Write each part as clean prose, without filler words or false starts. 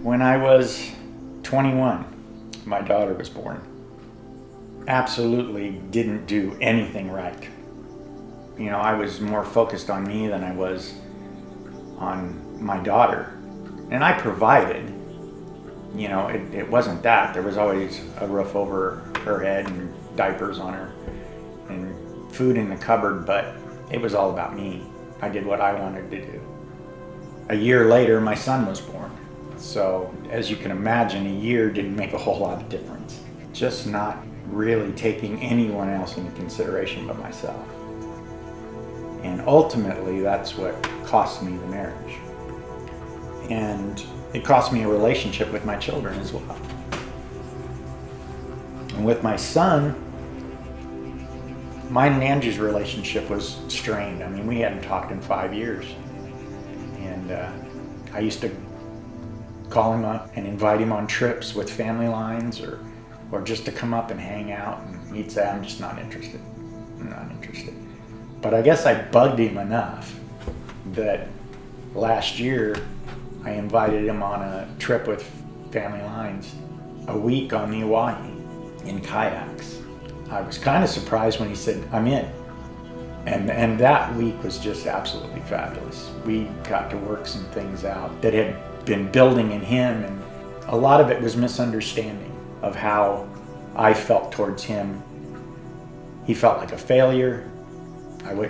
When I was 21, my daughter was born. Absolutely didn't do anything right. You know, I was more focused on me than I was on my daughter. And I provided. You know, it wasn't that. There was always a roof over her head and diapers on her and food in the cupboard, but it was all about me. I did what I wanted to do. A year later, my son was born. So, as you can imagine, a year didn't make a whole lot of difference. Just not really taking anyone else into consideration but myself. And ultimately, that's what cost me the marriage. And it cost me a relationship with my children as well. And with my son, mine and Andrew's relationship was strained. I mean, we hadn't talked in 5 years. And I used to call him up and invite him on trips with Family Lines or just to come up and hang out. And he'd say, I'm just not interested. I'm not interested. But I guess I bugged him enough that last year I invited him on a trip with Family Lines, a week on the Oahe in kayaks. I was kind of surprised when he said, I'm in. And that week was just absolutely fabulous. We got to work some things out that had been building in him, and a lot of it was misunderstanding of how I felt towards him. He felt like a failure.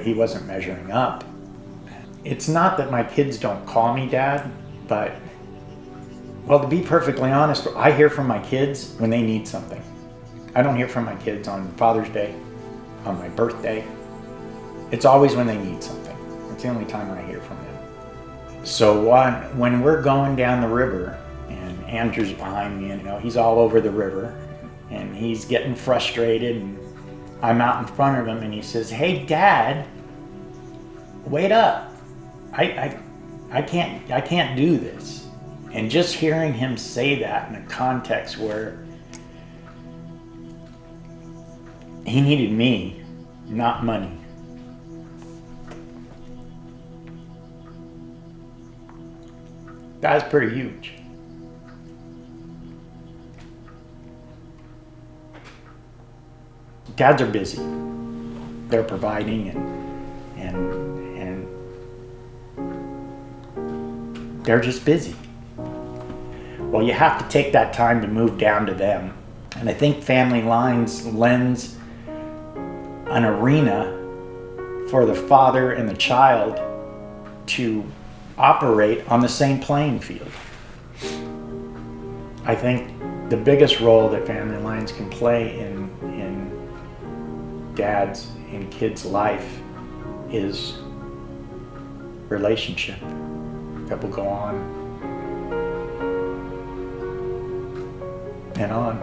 He wasn't measuring up. It's not that my kids don't call me dad, but, well, to be perfectly honest, I hear from my kids when they need something. I don't hear from my kids on Father's Day, on my birthday. It's always when they need something. It's the only time I hear from them. So when we're going down the river, and Andrew's behind me, and you know, he's all over the river, and he's getting frustrated, and I'm out in front of him, and he says, hey, Dad, wait up. I can't do this. And just hearing him say that in a context where he needed me, not money. That's pretty huge. Dads are busy. They're providing and they're just busy. Well, you have to take that time to move down to them. And I think Family Lines lends an arena for the father and the child to operate on the same playing field. I think the biggest role that Family Lines can play in dad's and kids' life is relationship that will go on and on.